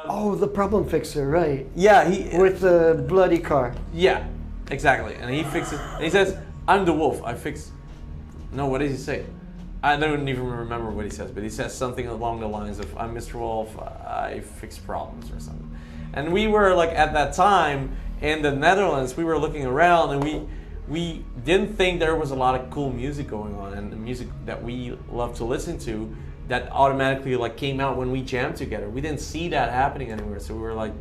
Oh, the problem fixer, right? Yeah, with the bloody car. Yeah, exactly. And he fixes. And he says, "I'm DeWolff. I fix." No, what does he say? I don't even remember what he says, but he says something along the lines of, "I'm Mr. Wolff. I fix problems" or something. And we were like at that time in the Netherlands, we were looking around and we didn't think there was a lot of cool music going on, and the music that we love to listen to that automatically like came out when we jammed together. We didn't see that happening anywhere, so we were like,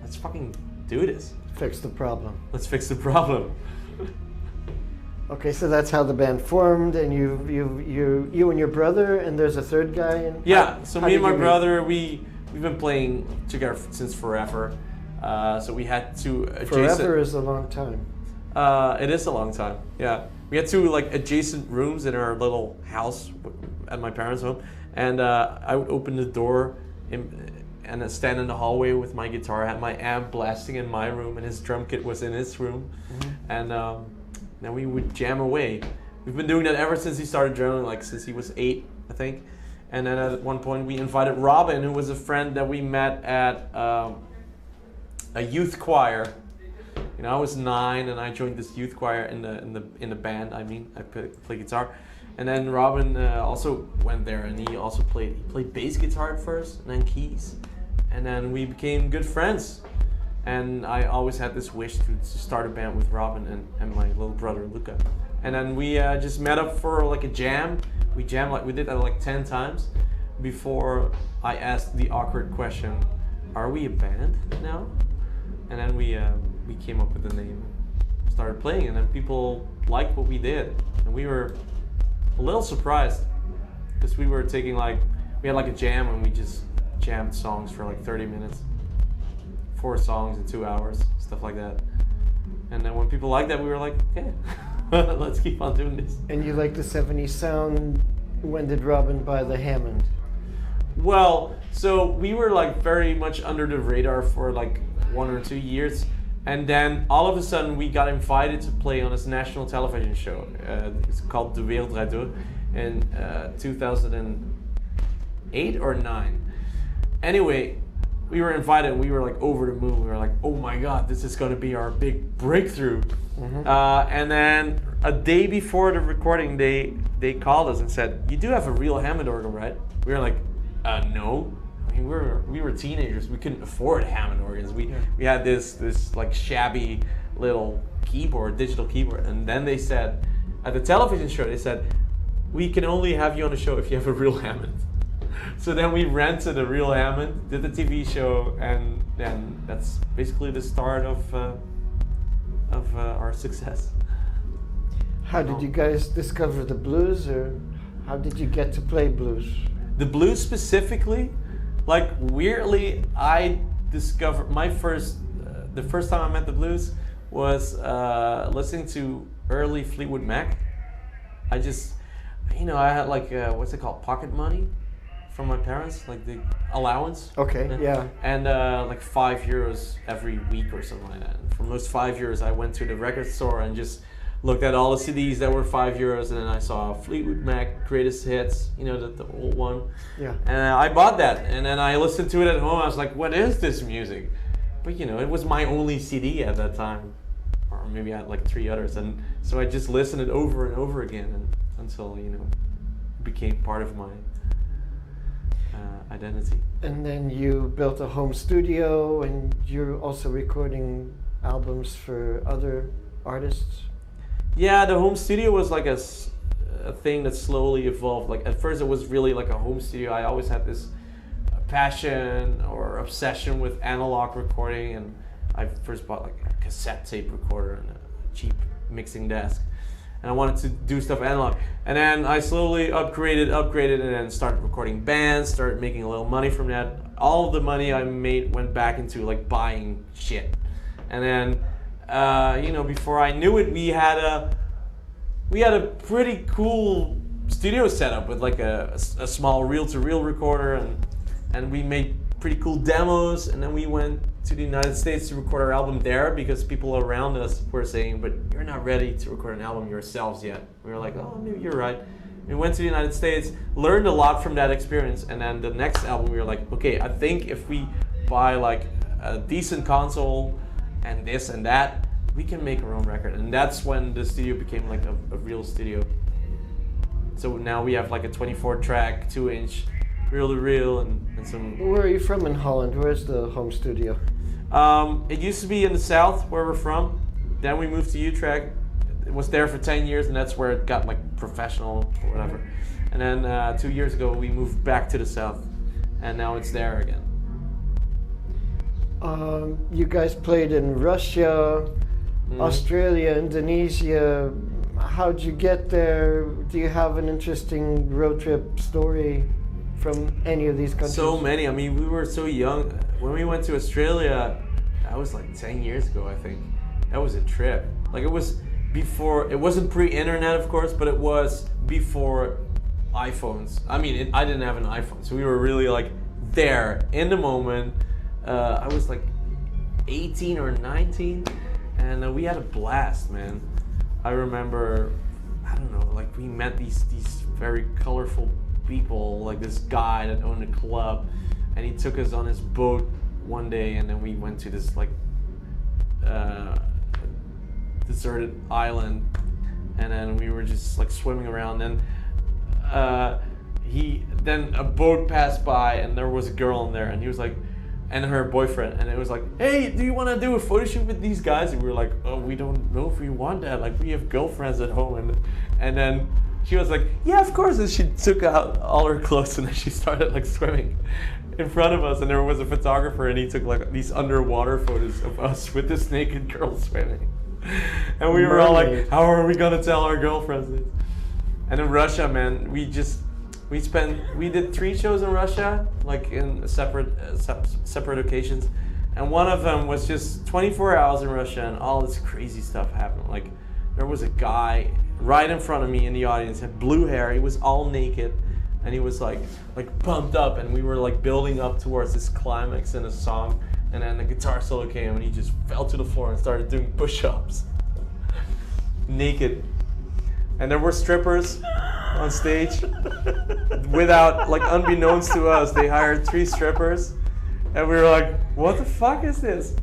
let's fucking do this. Fix the problem. Let's fix the problem. Okay, so that's how the band formed, and you and your brother, and there's a third guy. Yeah, so me and my brother, we've been playing together since forever. So we had two adjacent. Forever is a long time. It is a long time. Yeah, we had two like adjacent rooms in our little house at my parents' home, and I would open the door and I'd stand in the hallway with my guitar. I had my amp blasting in my room, and his drum kit was in his room, and then we would jam away. We've been doing that ever since he started drumming, like since he was 8, I think. And then at one point we invited Robin, who was a friend that we met at a youth choir. You know, I was 9 and I joined this youth choir in the band. I mean, I play guitar, and then Robin also went there, and he also played bass guitar at first, and then keys, and then we became good friends. And I always had this wish to start a band with Robin and my little brother Luca. And then we just met up for like a jam. We jammed like we did that like 10 times before I asked the awkward question, "Are we a band now?" And then we came up with the name, started playing, and then people liked what we did, and we were a little surprised because we were taking we had like a jam and we just jammed songs for like 30 minutes, 4 songs in 2 hours, stuff like that. And then when people liked that, we were like, okay, let's keep on doing this. And you like the 70s sound. When did Robin buy the Hammond? Well, so we were like very much under the radar for like 1 or 2 years, and then all of a sudden we got invited to play on this national television show. It's called DeWolff in 2008 or 9. Anyway, we were invited and we were like over the moon. We were like, oh my god, this is going to be our big breakthrough. And then a day before the recording, they called us and said, "You do have a real Hammond organ, right?" We were like, no. I mean, we were teenagers. We couldn't afford Hammond organs. We had this like shabby little keyboard, digital keyboard. And then they said, at the television show, they said, "We can only have you on the show if you have a real Hammond." So then we rented a real Hammond, did the TV show, and then that's basically the start of our success. How did you guys discover the blues, or how did you get to play blues? The blues specifically, like weirdly, I discovered the first time I met the blues was listening to early Fleetwood Mac. I just, I had like what's it called, pocket money from my parents, like the allowance. Okay, yeah. And like €5 every week or something like that. And from those €5, I went to the record store and just looked at all the CDs that were €5, and then I saw Fleetwood Mac Greatest Hits, the old one. Yeah. And I bought that, and then I listened to it at home. I was like, what is this music? But it was my only CD at that time, or maybe I had like 3 others, and so I just listened it over and over again until it became part of my identity. And then you built a home studio, and you're also recording albums for other artists? Yeah, the home studio was like a thing that slowly evolved. Like at first it was really like a home studio. I always had this passion or obsession with analog recording, and I first bought like a cassette tape recorder and a cheap mixing desk, and I wanted to do stuff analog. And then I slowly upgraded, and then started recording bands, started making a little money from that. All of the money I made went back into like buying shit. And then, before I knew it, we had a pretty cool studio setup with like a small reel-to-reel recorder, and we made pretty cool demos. And then we went to the United States to record our album there because people around us were saying, "But you're not ready to record an album yourselves yet." We were like, "Oh, maybe you're right." We went to the United States, learned a lot from that experience, and then the next album we were like, okay, I think if we buy like a decent console and this and that, we can make our own record. And that's when the studio became like a real studio. So now we have like a 24 track, 2-inch reel-to-reel and some... Where are you from in Holland? Where's the home studio? It used to be in the south where we're from. Then we moved to Utrecht. It was there for 10 years and that's where it got like professional or whatever. And then 2 years ago we moved back to the south and now it's there again. You guys played in Russia, Australia, Indonesia. How'd you get there? Do you have an interesting road trip story from any of these countries? So many. I mean, we were so young. When we went to Australia, that was like 10 years ago, I think. That was a trip. Like it was before, it wasn't pre-internet, of course, but it was before iPhones. I mean, I didn't have an iPhone, so we were really like there in the moment. I was like 18 or 19, and we had a blast, man. I remember, I don't know, like we met these very colorful people, like this guy that owned a club, and he took us on his boat one day, and then we went to this like deserted island, and then we were just like swimming around, and then a boat passed by, and there was a girl in there, and he was like, and her boyfriend, and it was like, hey, do you want to do a photo shoot with these guys? And we were like, oh, we don't know if we want that, like we have girlfriends at home. And then she was like, yeah, of course. And she took out all her clothes and then she started like swimming in front of us, and there was a photographer and he took like these underwater photos of us with this naked girl swimming. And we were all like, how are we gonna tell our girlfriends this? And in Russia, man, we did 3 shows in Russia, like in separate occasions, and one of them was just 24 hours in Russia, and all this crazy stuff happened. Like there was a guy right in front of me in the audience, had blue hair, he was all naked, and he was like pumped up, and we were like building up towards this climax in a song, and then the guitar solo came, and he just fell to the floor and started doing push-ups, naked. And there were strippers on stage without, like, unbeknownst to us, they hired 3 strippers, and we were like, what the fuck is this?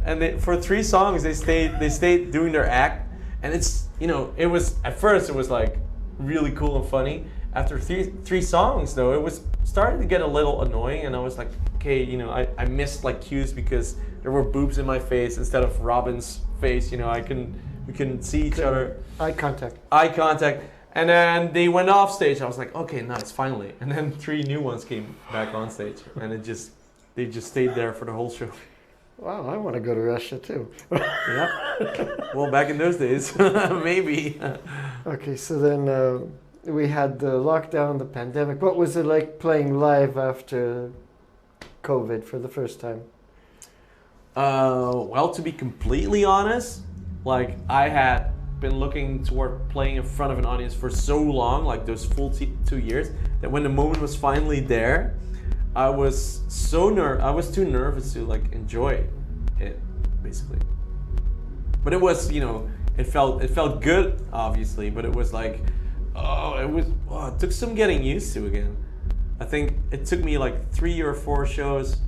And for 3 songs they stayed doing their act, and it's, you know, it was, at first it was like really cool and funny. After three songs though, it was starting to get a little annoying, and I was like, okay, you know, I missed like cues because there were boobs in my face instead of Robin's face, you know, we couldn't see each other. Eye contact. And then they went off stage. I was like, okay, nice, finally. And then 3 new ones came back on stage, and they just stayed there for the whole show. Wow, I want to go to Russia too. Yeah. Well, back in those days, maybe. Okay, so then we had the lockdown, the pandemic. What was it like playing live after COVID for the first time? Well, to be completely honest, like I had been looking toward playing in front of an audience for so long, like those full 2 years, that when the moment was finally there, I was too nervous to like enjoy it, basically. But it was, you know, it felt good, obviously, but it was like, it took some getting used to again. I think it took me like 3 or 4 shows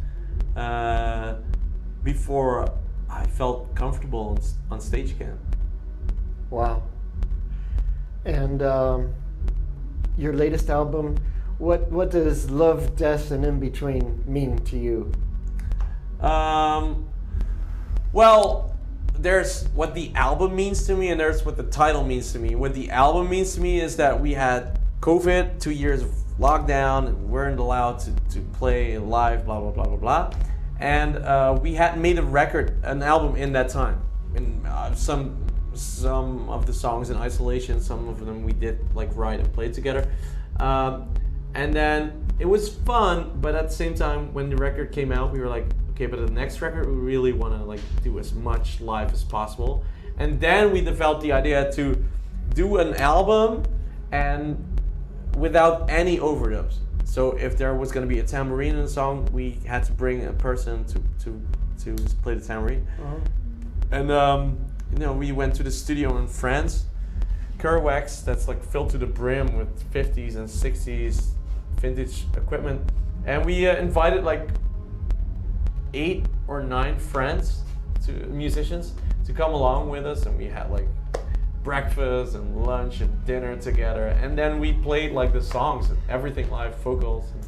before I felt comfortable on stage again. Wow. And your latest album, what does Love, Death, and In Between mean to you? Well, there's what the album means to me, and there's what the title means to me. What the album means to me is that we had COVID, 2 years of lockdown, and we weren't allowed to play live, blah, blah, blah, blah, blah. And we hadn't made an album in that time. And some of the songs in isolation, some of them we did like write and play together. And then it was fun, but at the same time, when the record came out, we were like, okay, but the next record, we really want to like do as much live as possible. And then we developed the idea to do an album and without any overdubs. So if there was going to be a tambourine in the song, we had to bring a person to play the tambourine. Uh-huh. And we went to the studio in France, Kerouac's, that's like filled to the brim with 50s and 60s vintage equipment, and we invited like 8 or 9 friends, musicians, to come along with us, and we had like breakfast and lunch and dinner together, and then we played like the songs and everything live, vocals and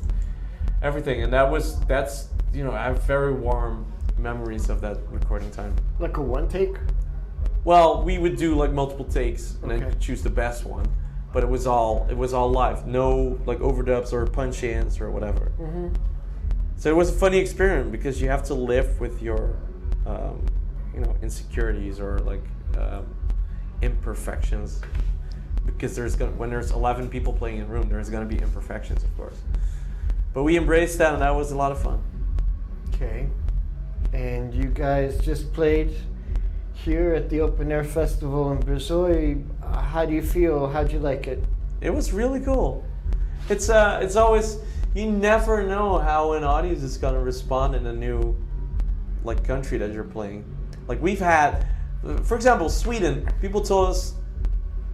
everything, and that's you know, I have very warm memories of that recording time. Like a one take? Well, we would do like multiple takes and Okay. then choose the best one, but it was all live, no like overdubs or punch ins or whatever. Mm-hmm. So it was a funny experiment because you have to live with your you know, insecurities or like imperfections, because when there's 11 people playing in a room, there's going to be imperfections, of course, but we embraced that, and that was a lot of fun. Okay. And you guys just played here at the Open Air Festival in Brezoi. How do you feel? How'd you like it? It was really cool. It's always, you never know how an audience is going to respond in a new like country that you're playing. Like we've had, for example, Sweden. People told us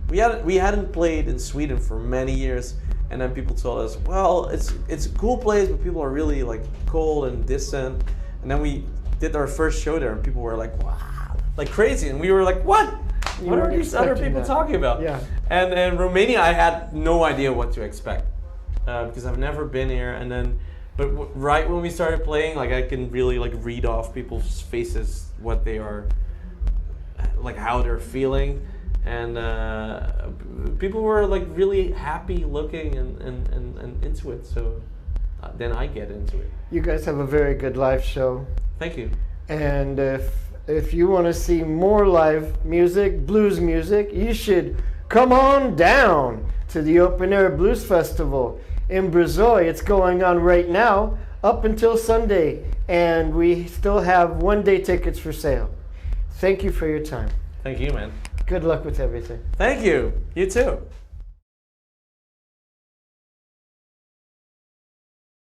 we hadn't played in Sweden for many years, and then people told us, well, it's a cool place, but people are really like cold and distant. And then we did our first show there, and people were like, wow, like crazy, and we were like, what? What are these other people talking about? Yeah. And in Romania, I had no idea what to expect because I've never been here. And then, but right when we started playing, like I can really like read off people's faces what they are, like how they're feeling, and people were like really happy looking and into it. So then I get into it. You guys have a very good live show. Thank you. And if you want to see more live music, blues music, you should come on down to the Open Air Blues Festival in Brezoi. It's going on right now up until Sunday, and we still have one-day tickets for sale. Thank you for your time. Thank you, man. Good luck with everything. Thank you. You too.